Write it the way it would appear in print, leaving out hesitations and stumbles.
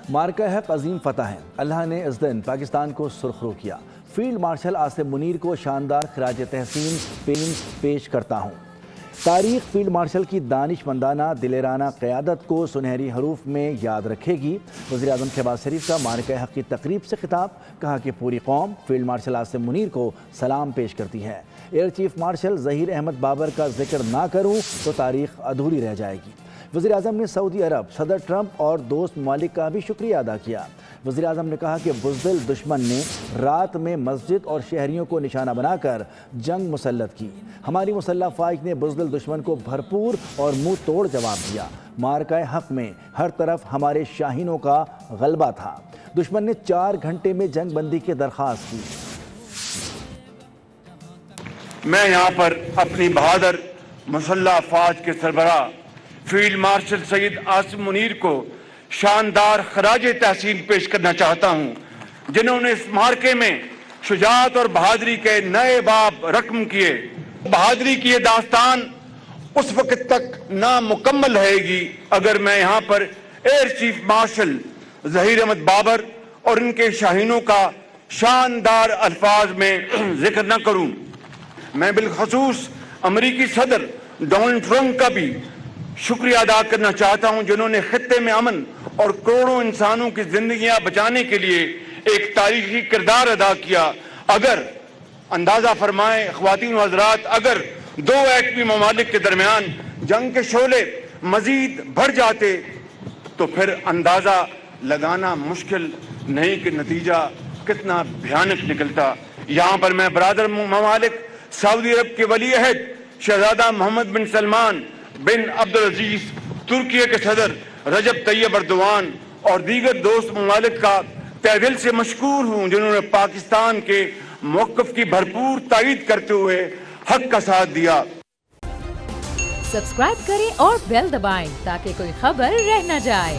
مارکہ حق عظیم فتح ہے۔ اللہ نے اس دن پاکستان کو سرخرو کیا۔ فیلڈ مارشل عاصم منیر کو شاندار خراج تحسین پیش کرتا ہوں۔ تاریخ فیلڈ مارشل کی دانش مندانہ دلیرانہ قیادت کو سنہری حروف میں یاد رکھے گی۔ وزیر اعظم شہباز شریف کا مارکہ حق کی تقریب سے خطاب، کہا کہ پوری قوم فیلڈ مارشل عاصم منیر کو سلام پیش کرتی ہے۔ Air chief marshal Zaheer Ahmed Babar کا ذکر نہ کروں تو تاریخ ادھوری رہ جائے گی۔ وزیر اعظم نے سعودی عرب، صدر ٹرمپ اور دوست ممالک کا بھی شکریہ ادا کیا۔ وزیر اعظم نے کہا کہ بزدل دشمن نے رات میں مسجد اور شہریوں کو نشانہ بنا کر جنگ مسلط کی۔ ہماری مسلح افواج نے بزدل دشمن کو بھرپور اور منہ توڑ جواب دیا۔ مارکہ حق میں ہر طرف ہمارے شاہینوں کا غلبہ تھا۔ دشمن نے 4 گھنٹے میں جنگ بندی کی درخواست کی۔ میں یہاں پر اپنی بہادر مسلح افواج کے سربراہ فیلڈ مارشل سید عاصم منیر کو شاندار خراج تحسین پیش کرنا چاہتا ہوں، جنہوں نے اس مارکے میں شجاعت اور بہادری کے نئے باب رقم کیے۔ بہادری کی یہ داستان اس وقت تک نامکمل رہے گی اگر میں یہاں پر air chief marshal Zaheer Ahmed Babar اور ان کے شاہینوں کا شاندار الفاظ میں ذکر نہ کروں۔ میں بالخصوص امریکی صدر ڈونلڈ ٹرمپ کا بھی شکریہ ادا کرنا چاہتا ہوں، جنہوں نے خطے میں امن اور کروڑوں انسانوں کی زندگیاں بچانے کے لیے ایک تاریخی کردار ادا کیا۔ اگر اندازہ فرمائیں خواتین و حضرات، اگر 2 ایٹمی ممالک کے درمیان جنگ کے شعلے مزید بڑھ جاتے تو پھر اندازہ لگانا مشکل نہیں کہ نتیجہ کتنا بھیانک نکلتا۔ یہاں پر میں برادر ممالک سعودی عرب کے ولی عہد شہزادہ محمد بن سلمان بن عبدالعزیز، ترکیہ کے صدر رجب طیب ایردوان اور دیگر دوست ممالک کا تہ دل سے مشکور ہوں، جنہوں نے پاکستان کے موقف کی بھرپور تائید کرتے ہوئے حق کا ساتھ دیا۔ سبسکرائب کریں اور بیل دبائیں تاکہ کوئی خبر رہ نہ جائے۔